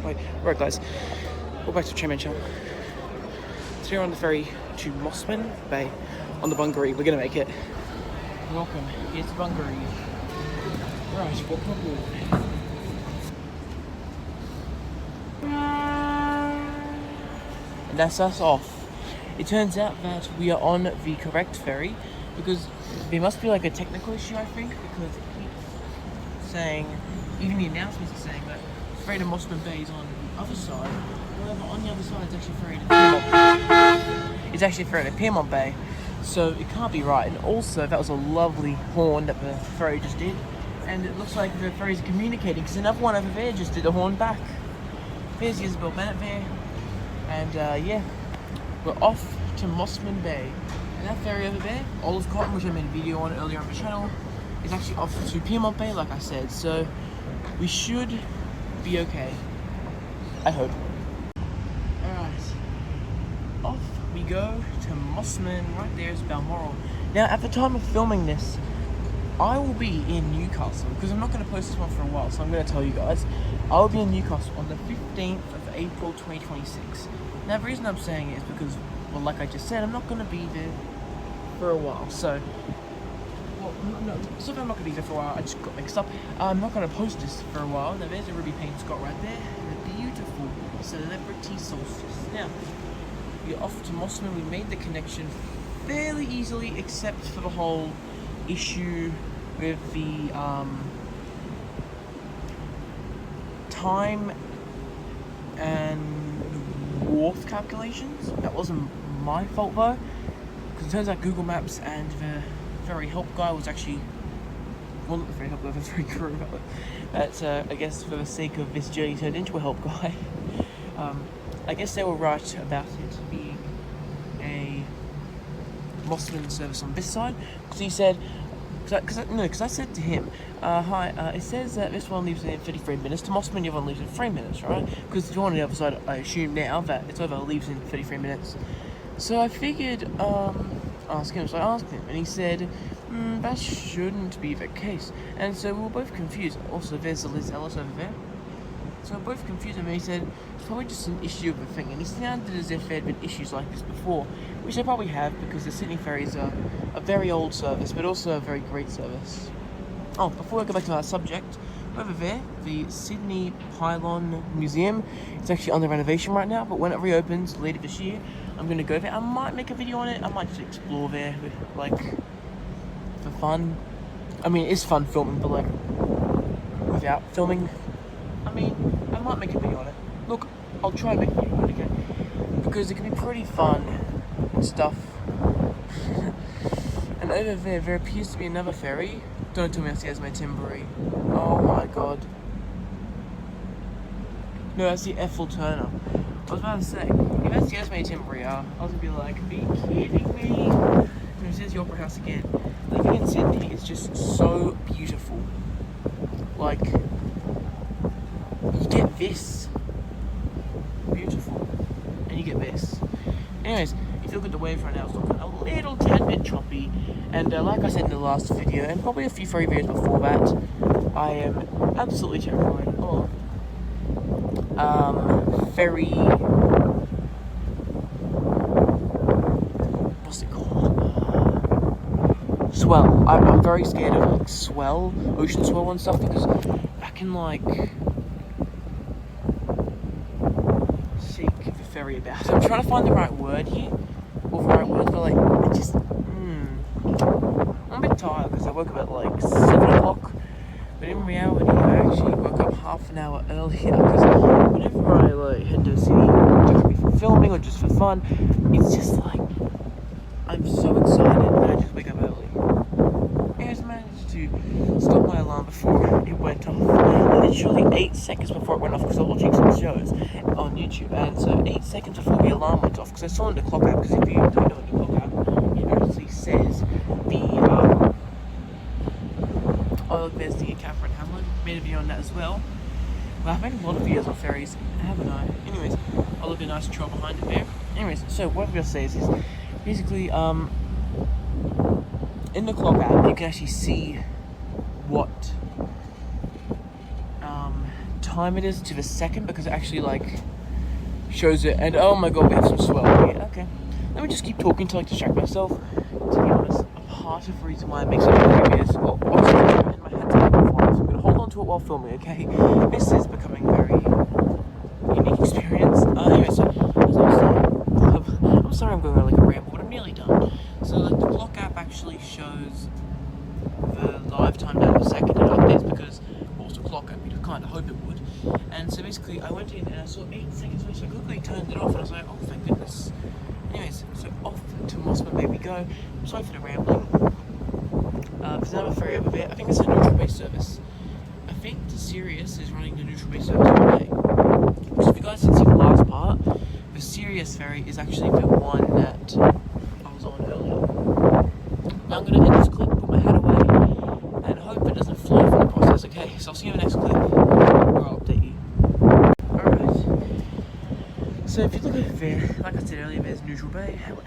Quay. Right, guys, we're back to Chairman Channel. Today we're on the ferry to Mosman Bay on the Bungaree. We're gonna make it. Welcome. Here's the Bungaree. Right, welcome aboard. And that's us off. It turns out that we are on the correct ferry because there must be like a technical issue, I think, because it keeps saying, even the announcements are saying that ferry to Mosman Bay is on the other side. However, on the other side it's actually ferry to Piedmont. It's actually ferry to Piedmont Bay, so it can't be right. And also, that was a lovely horn that the ferry just did, and it looks like the ferry's communicating because another one over there just did a horn back. There's Isabel Bennett there, and yeah, we're off to Mosman Bay. And that ferry over there, Olive Cotton, which I made a video on earlier on the channel, is actually off to Piedmont Bay, like I said, so we should be okay. I hope. Alright, off we go to Mosman. Right there is Balmoral. Now, at the time of filming this, I will be in Newcastle, because I'm not going to post this one for a while, so I'm going to tell you guys. I will be in Newcastle on the 15th of April 2026. Now, the reason I'm saying it is because, well, like I just said, I'm not going to be there for a while, so... Well, no, so if I'm not going to be there for a while, I just got mixed up. I'm not going to post this for a while. Now, there's a Ruby Payne Scott right there, and a beautiful celebrity solstice. Now, we're off to Mosman. We made the connection fairly easily, except for the whole issue with the time and wharf calculations. That wasn't my fault though, because it turns out Google Maps and the ferry help guy was actually, well, not the ferry help guy, the ferry crew, but I guess for the sake of this journey turned into a help guy. I guess they were right about it being a Mosman service on this side, because he said, because I said to him, hi, it says that this one leaves in 33 minutes, to Mosman the other one leaves in 3 minutes, right? Because the one on the other side, I assume now that it's over leaves in 33 minutes. So I figured, ask him, so I asked him, and he said, that shouldn't be the case. And so we were both confused. Also, there's the Liz Ellis over there. So we're both confused, and he said, it's probably just an issue of a thing. And he sounded as if there had been issues like this before, which they probably have, because the Sydney ferries are a very old service, but also a very great service. Oh, before I go back to our subject, over there, the Sydney Pylon Museum, it's actually under renovation right now, but when it reopens later this year, I'm going to go there. I might make a video on it. I might just explore there, like, for fun. I mean, it is fun filming, but, like, without filming, I mean, I might make a video on it. Look, I'll try and make a video on it, okay? Because it can be pretty fun and stuff. And over there, there appears to be another ferry. Don't tell me that's the Esme Timbury. Oh my god. No, that's the Ethel Turner. I was about to say, if that's the Esme Timbury, I was gonna be like, are you kidding me? And there's the Opera House again. Living in Sydney is just so beautiful. Like, you get this. Beautiful. And you get this. Anyways, if you look at the wave right now, it's looking a little tad bit choppy. And like I said in the last video, and probably a few ferry videos before that, I am absolutely terrified of ferry... what's it called? Swell. I'm very scared of like swell, ocean swell and stuff, because I can like shake the ferry about. I'm trying to find the right word here, or the right words, but like, it just, I'm a bit tired because I woke up at like 7 o'clock, but in reality I actually woke up half an hour earlier, because whenever I like head to the city, whether it be for filming or just for fun, it's just like, I'm so excited that I just wake up early. I just managed to stop my alarm before it went off, literally 8 seconds before it went off, because I was watching some shows on YouTube, and so 8 seconds before the alarm went off, because I saw in the clock app, because if you don't know the clock app, it actually says the, oh, there's the Catherine Hamlin, made a video on that as well. Well, I've made a lot of videos on ferries, haven't I? Anyways, I'll look at a nice trail behind it there. Anyways, so what I'm going to say is basically, in the clock app, you can actually see what time it is to the second because it actually like shows it. And oh my god, we have some swell here. Okay, let me just keep talking to like distract myself. To be honest, a part of the reason why it makes it look is well, obviously in my head's going to fly, so I'm gonna hold on to it while filming. Okay, this is becoming very unique experience. Anyway, so as I was saying, I'm sorry I'm going on like a ramble, but I'm nearly done. So like the clock app actually shows the live time down to the second and updates because also clock app, you'd kind of hope it would. And so basically I went in and I saw 8 seconds away, so I quickly turned it off and I was like, oh thank goodness. Anyways, so off to Mosman may we go. Sorry for the rambling. There's another ferry over there. I think it's a neutral base service. I think the Sirius is running the neutral base service today. So if you guys didn't see the last part, the Sirius ferry is actually the one that I was on earlier. Now I'm going to end this clip, put my hat away, and hope it doesn't fly from the process, okay? So I'll see you in the next clip, or I'll update you. Alright. So if you look over there, like I said earlier, there's Neutral Bay, however...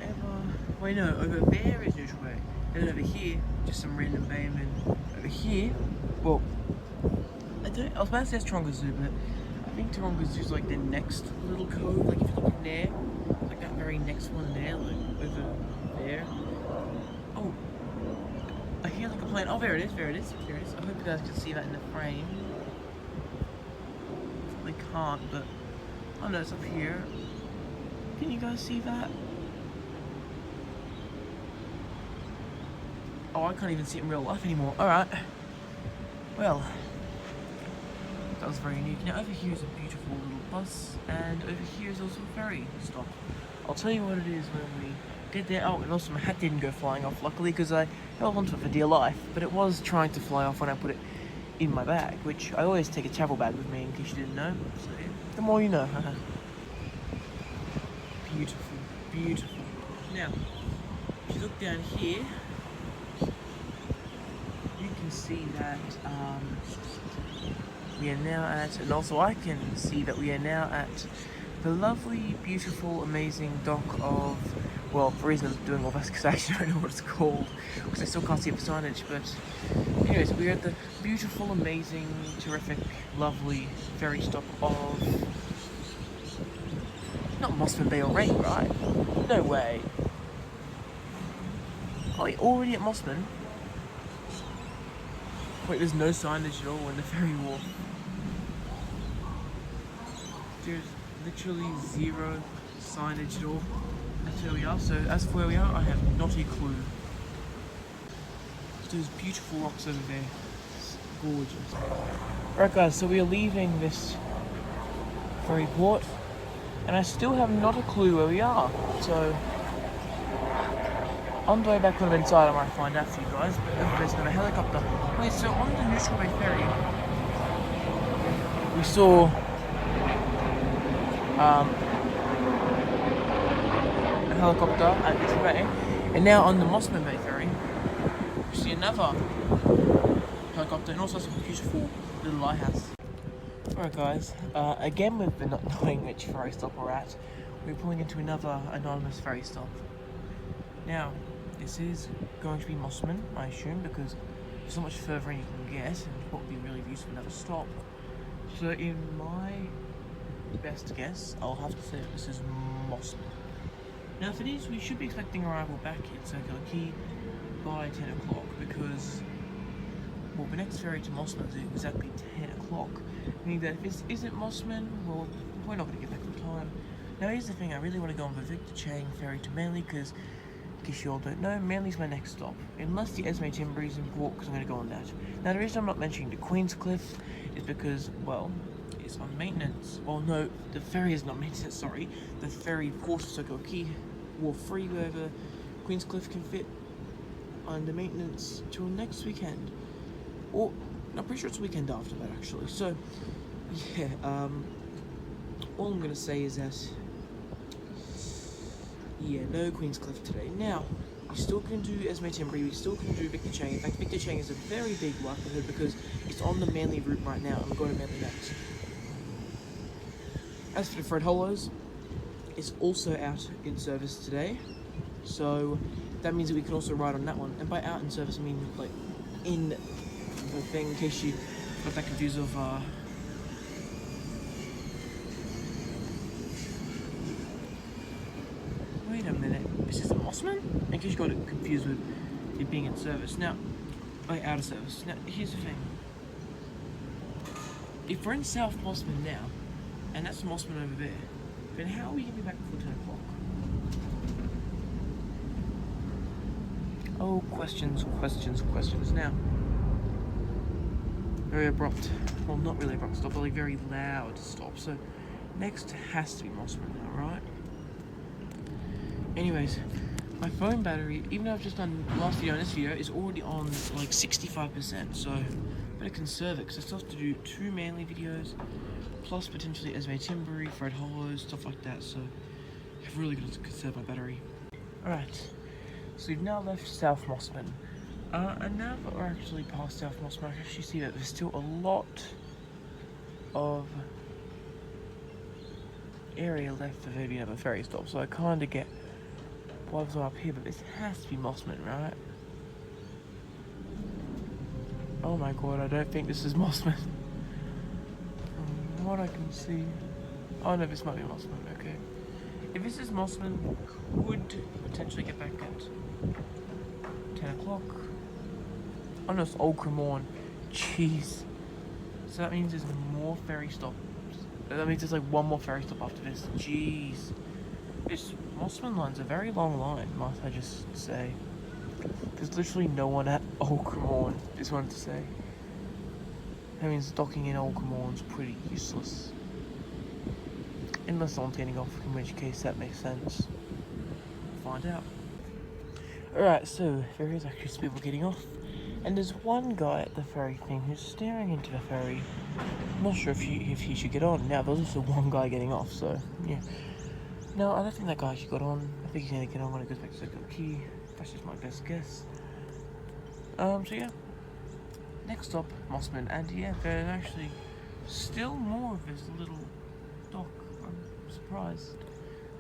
Wait, no, over there is Neutral Bay. And then over here, just some random bay, and then over here, well... I was about to say Taronga Zoo, but I think Taronga Zoo is like the next little cove, like if you look in there, it's like that very next one there, like over there. Oh, I hear like a plane. Oh, there it is, there it is, there it is. I hope you guys can see that in the frame. Probably can't, but oh no, it's up here. Can you guys see that? Oh, I can't even see it in real life anymore. Alright. Well, that was very unique. Now over here is a beautiful little bus, and over here is also a ferry stop. I'll tell you what it is when we get there. Oh, and also my hat didn't go flying off, luckily, because I held onto it for dear life, but it was trying to fly off when I put it in my bag, which I always take a travel bag with me in case you didn't know, so yeah, the more you know. Beautiful, beautiful. Now, if you look down here, you can see that we are now at, and also I can see that we are now at the lovely, beautiful, amazing dock of, well, the reason I'm doing all this because I actually don't know what it's called, because I still can't see the signage, but anyways, we're at the beautiful, amazing, terrific, lovely ferry stop of, not Mosman Bay already, right? No way. Are we already at Mosman? Wait, there's no signage at all in the ferry wharf. There's literally zero signage at all. That's where we are. So as for where we are, I have not a clue. There's beautiful rocks over there. It's gorgeous. Alright guys, so we are leaving this ferry port, and I still have not a clue where we are. So on the way back when I'm inside, I might find out for you guys. But there's no helicopter. Wait, so on the Neutral Bay ferry, we saw a helicopter at Neutral Bay, and now on the Mosman Bay ferry, we see another helicopter and also some beautiful little lighthouse. Alright guys, again we've been not knowing which ferry stop we're at. We're pulling into another anonymous ferry stop. Now, this is going to be Mosman, I assume, because there's so much further in you can get, and what would be really useful to have a stop. So in my best guess, I'll have to say that this is Mosman. Now for these, we should be expecting arrival back in Circular Quay by 10 o'clock, because, well, the next ferry to Mosman is exactly 10 o'clock. Meaning that if this isn't Mosman, well, we're not going to get back in time. Now here's the thing, I really want to go on the Victor Chang ferry to Manly, because in case you all don't know, Manly's my next stop. Unless the Esme Timber is in port, because I'm going to go on that. Now the reason I'm not mentioning the Queen's Cliff is because, well, it's on maintenance. Well, no, the ferry is not maintenance, sorry. The ferry port of Circular Quay, Wharf Free, wherever Queen's Cliff can fit, under maintenance till next weekend. Or, I'm pretty sure it's the weekend after that, actually. So, yeah, all I'm going to say is that, yeah, no Queen's Cliff today. Now, we still can do Esme Timbery, we still can do Victor Chang. In fact, Victor Chang is a very big likelihood because it's on the Manly route right now. I'm going to Manly next. As for the Fred Hollows, it's also out in service today. So, that means that we can also ride on that one. And by out in service, I mean, like, in the thing, in case you got that confused of, Mosman, in case you got it confused with it being in service. Now, like out of service. Now, here's the thing. If we're in South Mosman now, and that's Mosman over there, then how are we going to be back before 10 o'clock? Oh, questions. Now, very abrupt, well, not really abrupt stop, but like very loud stop. So, next has to be Mosman now, right? Anyways, my phone battery, even though I've just done the last video and this video, is already on like 65%. So, I better conserve it because I still have to do 2 Manly videos, plus potentially Esme Timbery, Fred Hollows, stuff like that. So, I've really got to conserve my battery. Alright. So we've now left South Mosman, and now that we're actually past South Mosman, I can actually see that there's still a lot of area left for maybe another ferry stop, so I kind of get why was I up here, but this has to be Mosman, right? Oh my god, I don't think this is Mosman. From what I can see, oh no, this might be Mosman, okay. If this is Mosman, we could potentially get back at 10 o'clock. Oh no, it's Old Cremorne. Jeez. So that means there's more ferry stops. That means there's like one more ferry stop after this. Jeez. This Mosman line's a very long line, must I just say. There's literally no one at Old Cremorne, just wanted to say. That means docking in Old Cremorne's pretty useless. Unless someone's getting off, in which case that makes sense. Find out. Alright, so there is actually some people getting off. And there's one guy at the ferry thing who's staring into the ferry. I'm not sure if he should get on. Now, there's also one guy getting off, so yeah. No, I don't think that guy actually got on. I think he's going to get on when it goes back to Quay. That's just my best guess. So yeah. Next stop, Mosman. And yeah, there's actually still more of this little dock. I'm surprised.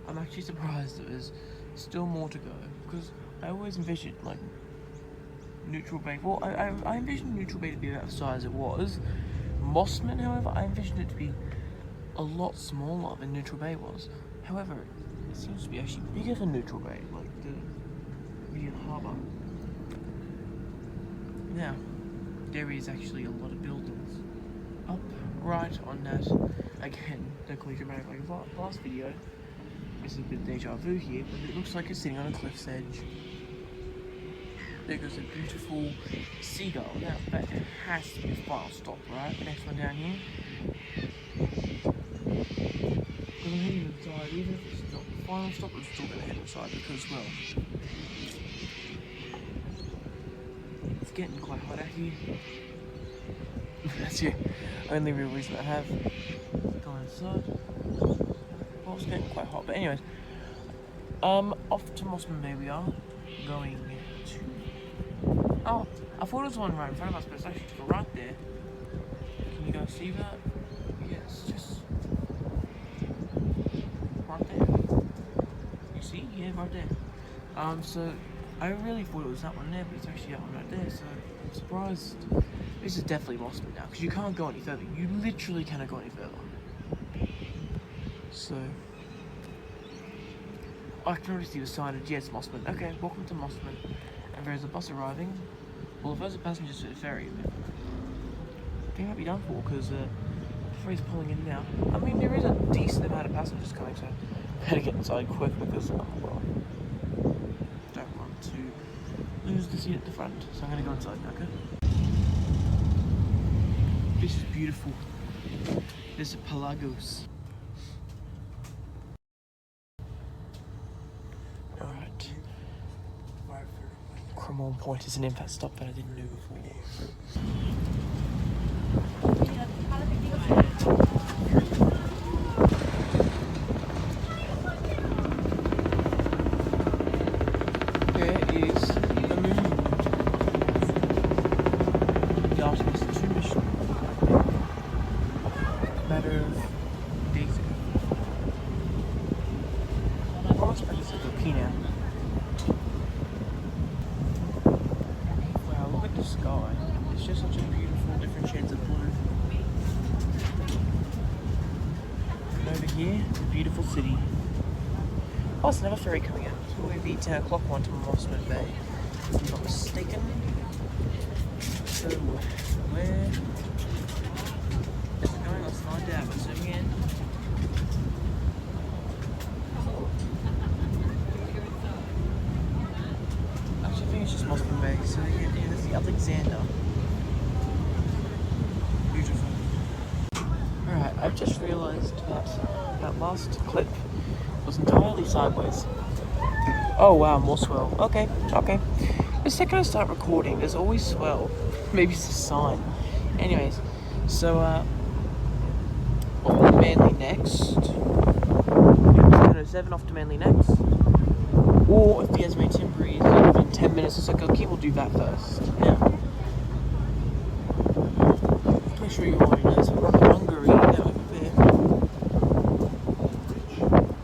I'm actually surprised that there's still more to go. Because I always envisioned, like, Neutral Bay. Well, I envisioned Neutral Bay to be about the size it was. Mosman, however, I envisioned it to be a lot smaller than Neutral Bay was. However, it seems to be actually bigger than Neutral Bay, like the harbour. Now, there is actually a lot of buildings up right on that. Again, don't call it dramatic like the last video. This is a bit of deja vu here, but it looks like it's sitting on a cliff's edge. There goes a beautiful seagull. Now, that has to be the final stop, right? The next one down here. Because I'm heading inside, even if it's not the final stop, I'm still going to head inside because, well, it's getting quite hot out here. That's the only real reason I have gone inside. Well, it's getting quite hot, but anyways, off to Mosman Bay we are, going to... Oh, I thought it was one right in front of us, but it's actually to the right there. Can you guys see that? Yeah, it's just right there. You see? Yeah, right there. So I really thought it was that one there, but it's actually that one right there, so I'm surprised. This is definitely Mosman now, because you can't go any further. You literally cannot go any further. So I can already see the sign of yes, Mosman. Okay, welcome to Mosman. And there's a bus arriving. Well, if there's a passengers to the ferry, they might be done for because the ferry's pulling in now. I mean, there is a decent amount of passengers coming, so I better get inside quick because well, don't want to lose the seat at the front. So I'm going to go inside now, okay? This is beautiful. This is Pelagos. Cremorne Point is an impact stop that I didn't know before. There is the moon. The Artemis 2 mission. Matter of days ago. Oh, it's better to go Quay now. Sky. It's just such a beautiful, different shades of blue. And over here, the beautiful city. Oh, it's another ferry coming in. So we'll be 10 o'clock one to Mosman Bay, if I'm not mistaken. So, where is it going? Let's find out. We're zooming in. Actually, I think it's just Mosman Bay. So, yeah, there's the Alexander. Beautiful. Alright, I've just realised that last clip was entirely sideways. Oh wow, more swell. Okay. The second I start recording, there's always swell. Maybe it's a sign. Anyways, so off to Manly next. 7 off to Manly next. Or if the Esme Timbury is in 10 minutes or so, okay, we'll do that first. Now, I'm sure you already know this, but Bungaree, that over there.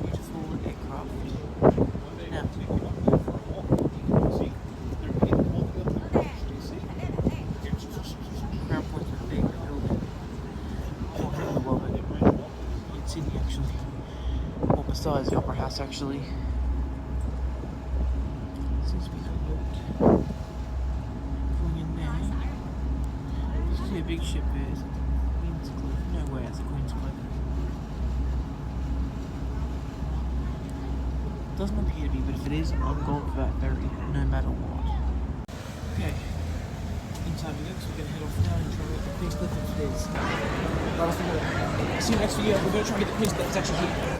Beautiful aircraft. Now, Crown Point's a big building. Not in the world, but in Sydney actually. Or besides the Opera House actually. Seems to be built. Going in there. This is a big ship there. Is it Queen's Cliff? No way, it's a Queen's Cliff. Doesn't appear to be, but if it is, I'm going for that ferry, no matter what. Okay. Inside we go, so we're going to head off now and try and get the Queen's Cliff if it is. Right off the water. See you next video, we're going to try and get the Queen's Cliff, it's actually here.